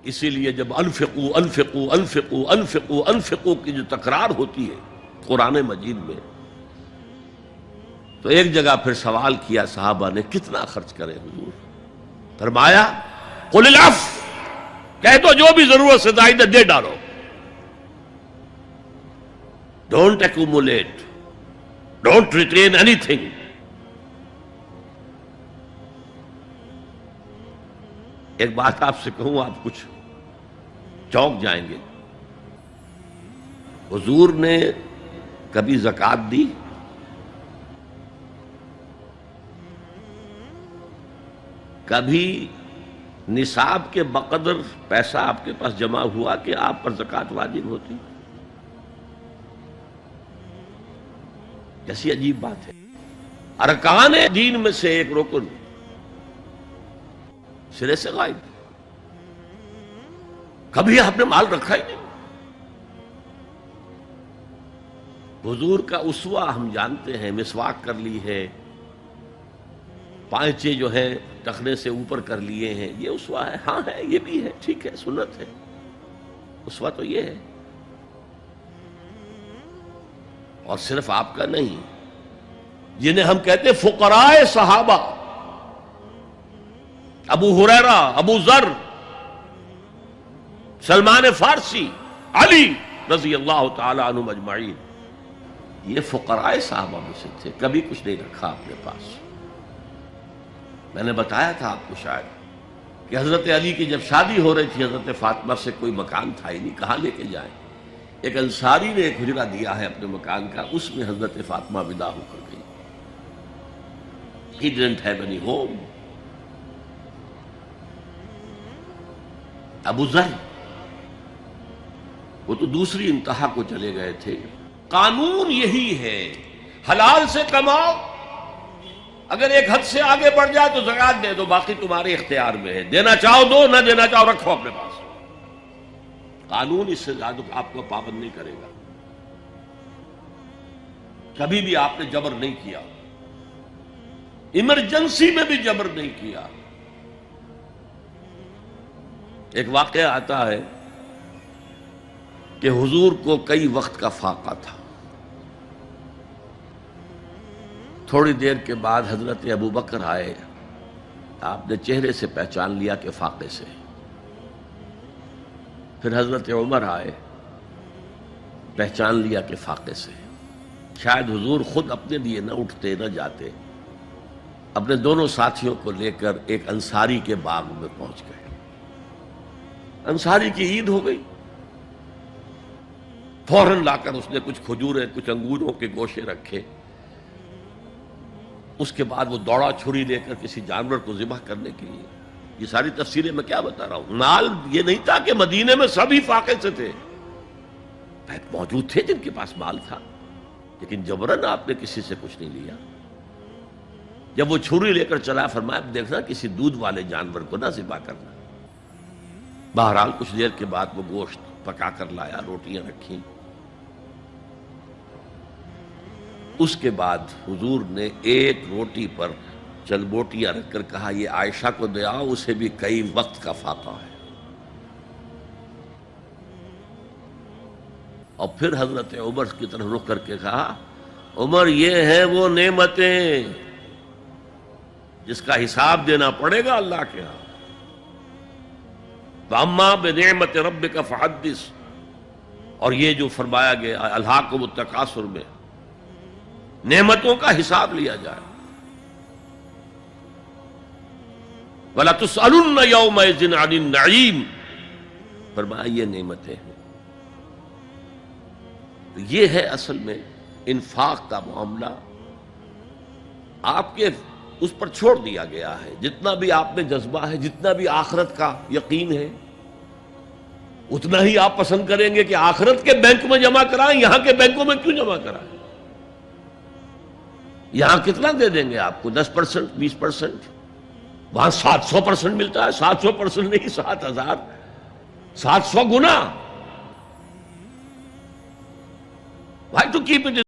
اسی لیے جب انفقوا انفقوا انفقوا انفقوا انفقوا کی جو تکرار ہوتی ہے قرآن مجید میں، تو ایک جگہ پھر سوال کیا صحابہ نے کتنا خرچ کرے حضور؟ فرمایا قل العفو، کہہ دو جو بھی ضرورت سے زائد دے ڈالو، don't accumulate, don't retain any thing. ایک بات آپ سے کہوں، آپ کچھ چونک جائیں گے، حضور نے کبھی زکوٰۃ دی؟ کبھی نصاب کے بقدر پیسہ آپ کے پاس جمع ہوا کہ آپ پر زکوٰۃ واجب ہوتی؟ کیسی عجیب بات ہے۔ ارکان دین میں سے ایک رکن سرے سے غائب، کبھی آپ نے مال رکھا ہی نہیں۔ حضور کا اسوہ ہم جانتے ہیں، مسواک کر لی ہے، پائچے جو ہیں ٹخنے سے اوپر کر لیے ہیں، یہ اسوہ ہے؟ ہاں ہے، یہ بھی ہے، ٹھیک ہے، سنت ہے، اسوہ تو یہ ہے۔ اور صرف آپ کا نہیں، جنہیں ہم کہتے ہیں فقراء صحابہ، ابو ہریرہ، ابو ذر، سلمان فارسی، علی رضی اللہ تعالی عنہم اجمعین، یہ فقراء صحابہ میں سے تھے، کبھی کچھ نہیں رکھا اپنے پاس۔ میں نے بتایا تھا آپ کو شاید کہ حضرت علی کی جب شادی ہو رہی تھی حضرت فاطمہ سے، کوئی مکان تھا ہی نہیں، کہاں لے کے جائیں؟ ایک انصاری نے ایک حجرہ دیا ہے اپنے مکان کا، اس میں حضرت فاطمہ ودا ہو کر گئی۔ He didn't have any home۔ ابو ذر وہ تو دوسری انتہا کو چلے گئے تھے۔ قانون یہی ہے، حلال سے کماؤ، اگر ایک حد سے آگے بڑھ جائے تو زکوٰۃ دے دو، باقی تمہارے اختیار میں ہے، دینا چاہو دو، نہ دینا چاہو رکھو اپنے پاس۔ قانون اس سے زیادہ آپ کو پابند نہیں کرے گا۔ کبھی بھی آپ نے جبر نہیں کیا، ایمرجنسی میں بھی جبر نہیں کیا۔ ایک واقعہ آتا ہے کہ حضور کو کئی وقت کا فاقہ تھا، تھوڑی دیر کے بعد حضرت ابو بکر آئے، آپ نے چہرے سے پہچان لیا کہ فاقے سے۔ پھر حضرت عمر آئے، پہچان لیا کہ فاقے سے۔ شاید حضور خود اپنے لیے نہ اٹھتے نہ جاتے، اپنے دونوں ساتھیوں کو لے کر ایک انصاری کے باغ میں پہنچ گئے۔ انصاری کی عید ہو گئی، فوراً لا کر اس نے کچھ کھجوریں، کچھ انگوروں کے گوشے رکھے۔ اس کے بعد وہ دوڑا چھری لے کر کسی جانور کو ذبح کرنے کے لیے۔ یہ ساری تفصیلیں میں کیا بتا رہا ہوں؟ مال یہ نہیں تھا کہ مدینے میں سبھی فاقے سے تھے، موجود تھے جن کے پاس مال تھا، لیکن جبراً آپ نے کسی سے کچھ نہیں لیا۔ جب وہ چھری لے کر چلا، فرمایا دیکھنا کسی دودھ والے جانور کو نہ ذبح کرنا۔ بہرحال کچھ دیر کے بعد وہ گوشت پکا کر لایا، روٹیاں رکھیں۔ اس کے بعد حضور نے ایک روٹی پر چل بوٹیاں رکھ کر کہا یہ عائشہ کو دے آؤ، اسے بھی کئی وقت کا فاقہ ہے۔ اور پھر حضرت عمر کی طرف رخ کر کے کہا عمر یہ ہیں وہ نعمتیں جس کا حساب دینا پڑے گا اللہ کے ہاں۔ وَأَمَّا بِنِعْمَةِ رَبِّكَ فَحَدِّثْ، اور یہ جو فرمایا گیا الہاکم التکاثر میں، نعمتوں کا حساب لیا جائے۔ وَلَتُسْأَلُنَّ يَوْمَئِذٍ عَنِ النَّعِيمِ، فرمایا یہ نعمتیں ہیں۔ یہ ہے اصل میں انفاق کا معاملہ، آپ کے اس پر چھوڑ دیا گیا ہے۔ جتنا بھی آپ میں جذبہ ہے، جتنا بھی آخرت کا یقین ہے، اتنا ہی آپ پسند کریں گے کہ آخرت کے بینک میں جمع کرائیں، یہاں کے بینکوں میں کیوں جمع کرائیں؟ یہاں کتنا دے دیں گے آپ کو؟ 10%، 20%، وہاں 700% ملتا ہے۔ 700% نہیں، 7000، 700 گنا۔ Why to keep it